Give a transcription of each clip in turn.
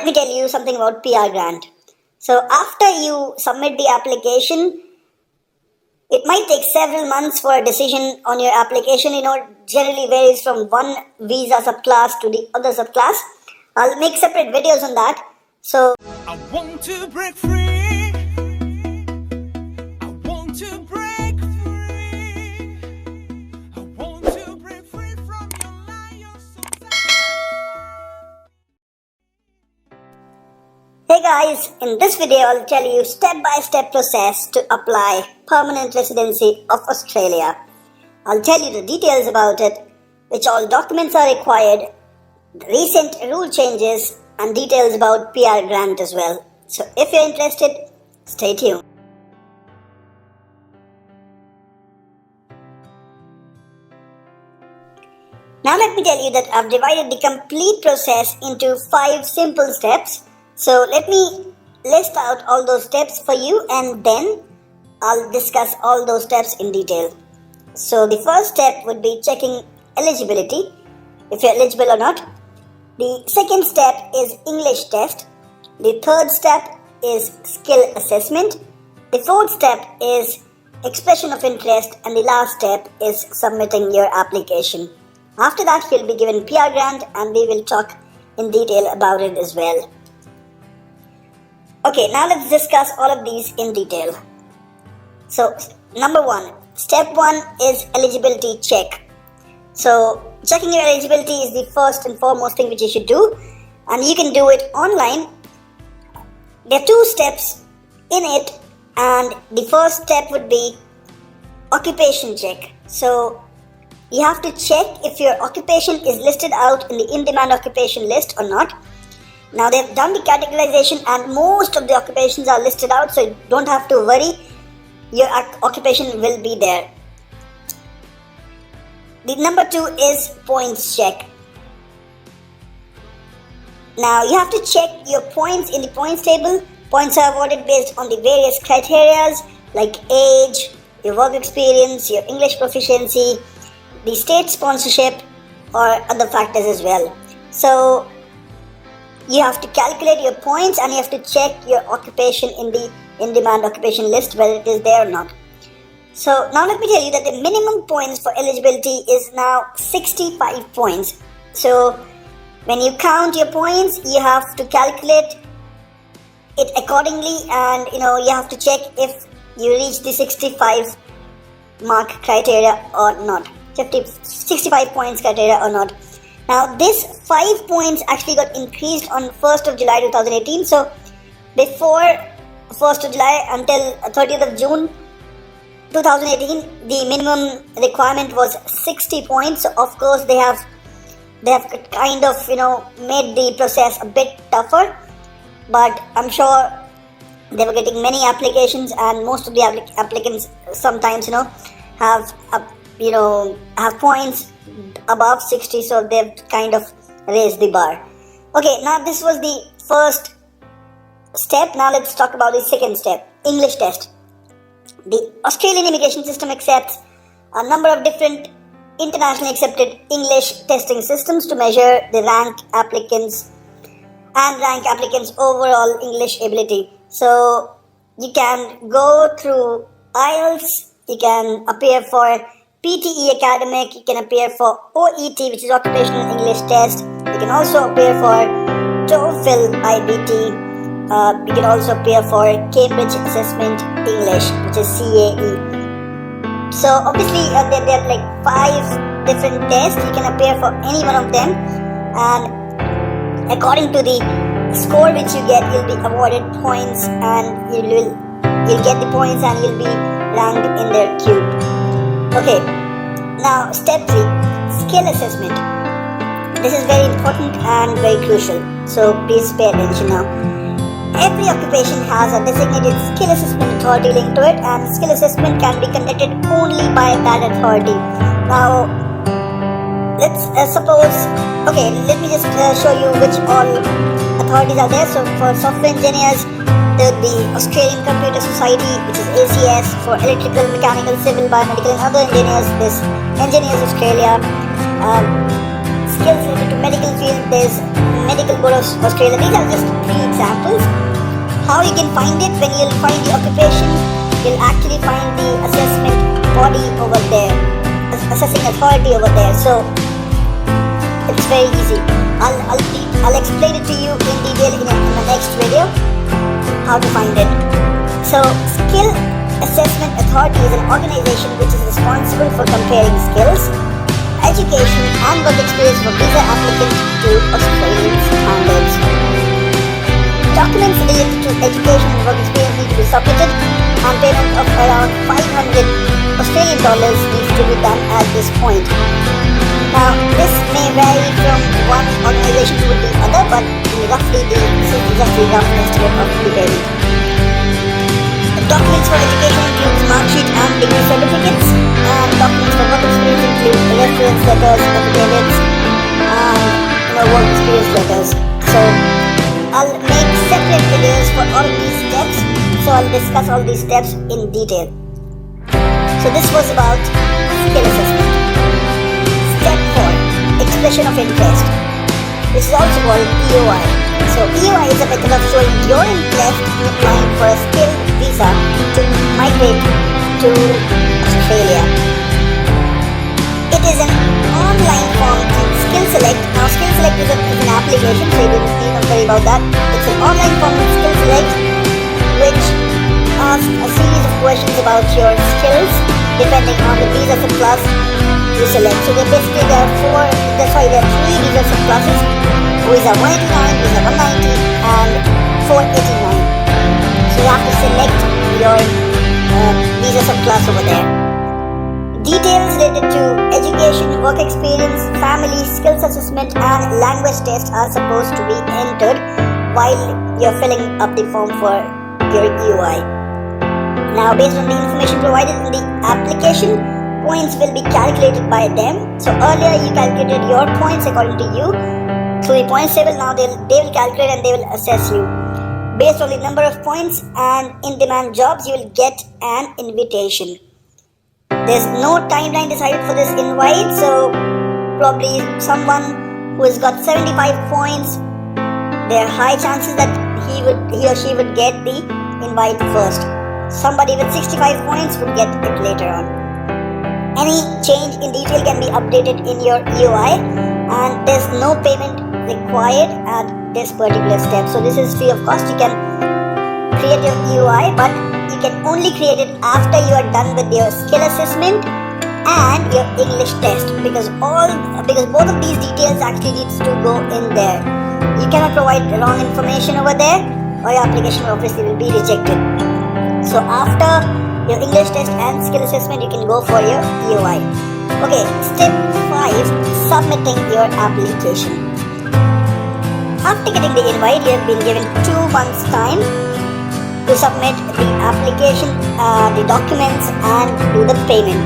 let me tell you something about PR grant. So after you submit the application, it might take several months for a decision on your application. Generally varies from one visa subclass to the other subclass. I'll make separate videos on that. So I want to break free. I want to break free. I want to break free from your liar society. hey guys, in this video I'll tell you step-by-step process to apply permanent residency of Australia. I'll tell you the details about it, which all documents are required, the recent rule changes, and details about PR grant as well. So if you're interested, stay tuned. Now let me tell you that I've divided the complete process into 5 simple steps. So let me list out all those steps for you, and then I'll discuss all those steps in detail. So the first step would be checking eligibility, if you're eligible or not. The second step is English test. The third step is skill assessment. The fourth step is expression of interest, and the last step is submitting your application. After that, you'll be given PR grant, and we will talk in detail about it as well. Okay, now let's discuss all of these in detail. So, number 1, step 1 is eligibility check. So, checking your eligibility is the first and foremost thing which you should do, and you can do it online. There are 2 steps in it, and the first step would be occupation check. So, you have to check if your occupation is listed out in the in-demand occupation list or not. Now they've done the categorization and most of the occupations are listed out, so you don't have to worry, your occupation will be there. The number 2 is points check. Now you have to check your points in the points table. Points are awarded based on the various criteria like age, your work experience, your English proficiency, the state sponsorship, or other factors as well. So you have to calculate your points, and you have to check your occupation in the in-demand occupation list, whether it is there or not. So now let me tell you that the minimum points for eligibility is now 65 points. So when you count your points, you have to calculate it accordingly, and you have to check if you reach the 65 mark criteria or not. 65 points criteria or not. Now this 5 points actually got increased on 1st of July 2018. So before 1st of July until 30th of June 2018, the minimum requirement was 60 points. So of course they have kind of made the process a bit tougher, but I'm sure they were getting many applications, and most of the applicants sometimes have points above 60, so they've kind of raised the bar. Okay, now this was the first step. Now let's talk about the second step, English test. The Australian immigration system accepts a number of different internationally accepted English testing systems to measure the rank applicants' overall English ability. So you can go through IELTS, you can appear for PTE academic, you can appear for OET, which is occupational English test. You can also appear for TOEFL IBT. You can also appear for Cambridge Assessment English, which is CAE. So obviously there are like 5 different tests. You can appear for any one of them, and according to the score which you get, you'll be awarded points, and you'll get the points, and you'll be ranked in their queue. Okay, now step 3, skill assessment. This is very important and very crucial, so please pay attention now. Every occupation has a designated skill assessment authority linked to it, and skill assessment can be conducted only by that authority. Now, let's let me just show you which all authorities are there. So for software engineers, there would be Australian Computer Society, which is ACS. For electrical, mechanical, civil, biomedical and other engineers, there's Engineers Australia. Skills related to medical field, there's Medical Board of Australia. These are just 3 examples. How you can find it: when you'll find the occupation, you'll actually find the assessment body over there, assessing authority over there. So it's very easy. I'll explain it to you in detail in the next video how to find it. So Skill Assessment Authority is an organization which is responsible for comparing skills, education and work experience for visa applicants to Australian standards. Documents related to education and work experience need to be submitted, and payment of around 500 Australian dollars needs to be done at this point. Now, this may vary from one organization to the other, but this is roughly rough estimate of the payment. The documents for education include mark sheet and degree certificates, and documents for work experience include reference letters, affidavits, and work experience letters. So I'll make separate videos for all these steps, so I'll discuss all these steps in detail. So this was about skill assessment. Step 4. Expression of interest. This is also called EOI. So EOI is a method of showing your interest in applying for a skilled visa to migrate to Australia. It is an online form to Skill Select. Now Skill Select is an application, so you don't worry about that. It's an online form in Skill Select which asks a series of questions about your skills depending on the visa subclass you select. So there are 3 visa subclasses: visa 189, visa 190 and 489. So you have to select your visa subclass over there. Details related to education, work experience, family, skills assessment and language test are supposed to be entered while you're filling up the form for your EOI. Now, based on the information provided in the application, points will be calculated by them. So earlier you calculated your points according to you through the points table. Now they will calculate and they will assess you. Based on the number of points and in-demand jobs, you will get an invitation. There's no timeline decided for this invite, so probably someone who has got 75 points, there are high chances that he or she would get the invite first. Somebody with 65 points would get it later on. Any change in detail can be updated in your EOI, and there's no payment required at this particular step. So this is free of cost. You can create your EOI, but you can only create it after you are done with your skill assessment and your English test, because both of these details actually needs to go in there. You cannot provide the wrong information over there, or your application obviously will be rejected. So after your English test and skill assessment, you can go for your EOI. Okay, step 5, submitting your application. After getting the invite, you have been given 2 months time to submit the application, the documents and do the payment.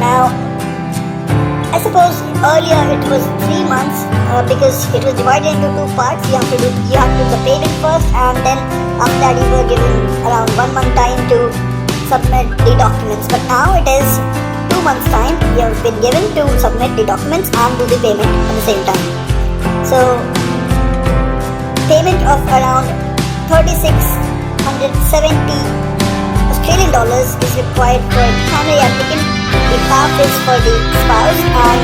Now, I suppose earlier it was 3 months because it was divided into 2 parts. You have to do the payment first, and then after that you were given around 1 month time to submit the documents. But now it is 2 months time you have been given to submit the documents and do the payment at the same time. So payment of around 3,670 Australian dollars is required for the primary applicant. The half is for the spouse and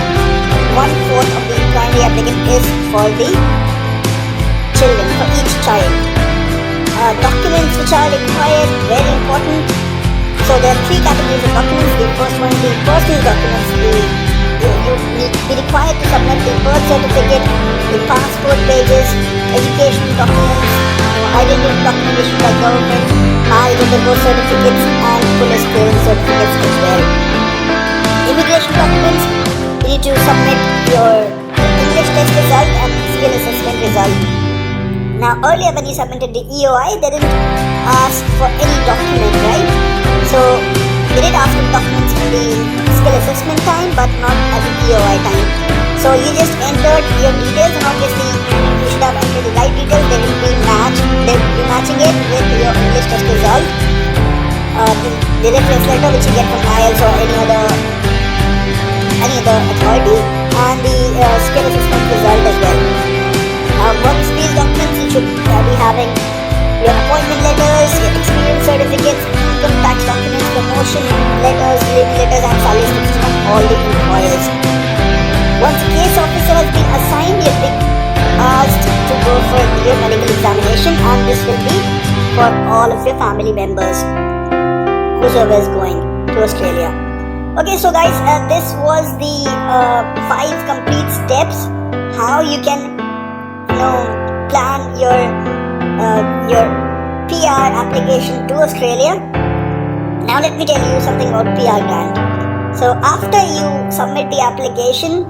1/4 of the primary applicant is for the children, for each child. Documents which are required, very important. So there are 3 categories of documents. The first one, the personal documents. You need to be required to submit the birth certificate, the passport pages, education documents, identity documentation by government, birth certificates and police clearance certificates as well. Immigration documents, you need to submit your English test result and skill assessment result. Now earlier when you submitted the EOI, they didn't ask for any document, right? So they did ask for documents in the skill assessment time, but not at the EOI time. So you just entered your details, and obviously you should have entered the right details. They will be matching it with your English test result, the reference letter which you get from IELTS or any other authority, and the skill assessment result as well. Work experience documents, you should be having your appointment letters, your experience certificates, income tax documents, promotion letters, leaving letters, and salary slips from all the employers. Once a case officer has been assigned, you'll be asked to go for your medical examination, and this will be for all of your family members, whosoever is going to Australia. Okay, so guys, this was the 5 complete steps how you can, plan your PR application to Australia. Now let me tell you something about PR grant. So after you submit the application,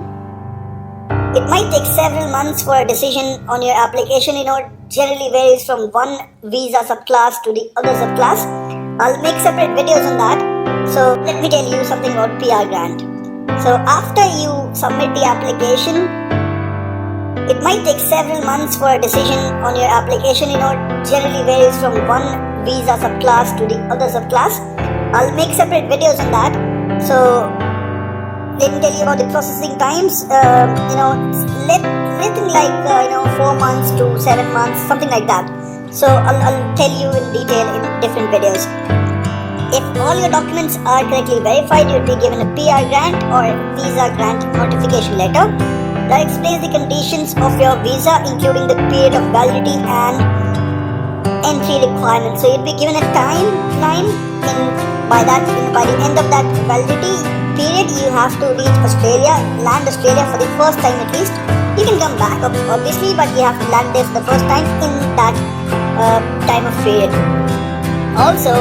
it might take several months for a decision on your application. It generally varies from one visa subclass to the other subclass. I'll make separate videos on that. So let me tell you something about PR grant. So after you submit the application, it might take several months for a decision on your application. Generally varies from one visa subclass to the other subclass. I'll make separate videos on that. So let me tell you about the processing times. Anything like 4 months to 7 months, something like that. So I'll tell you in detail in different videos. If all your documents are correctly verified, you'll be given a PR grant or visa grant notification letter that explains the conditions of your visa, including the period of validity and entry requirements. So you'll be given a timeline. By the end of that validity period, you have to reach Australia, land Australia for the first time at least. You can come back obviously, but you have to land there for the first time in that time of period. Also,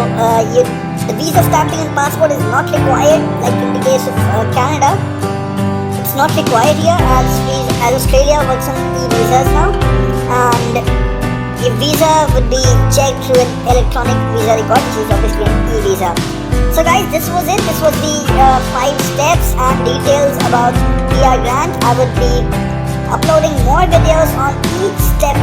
the visa stamping and passport is not required, like in the case of Canada. It's not required here as Australia works on e-visas now, and your visa would be checked through an electronic visa record, which is obviously an e-visa. So guys, this was it. This was the 5 steps and details about PR grant. I would be uploading more videos on each step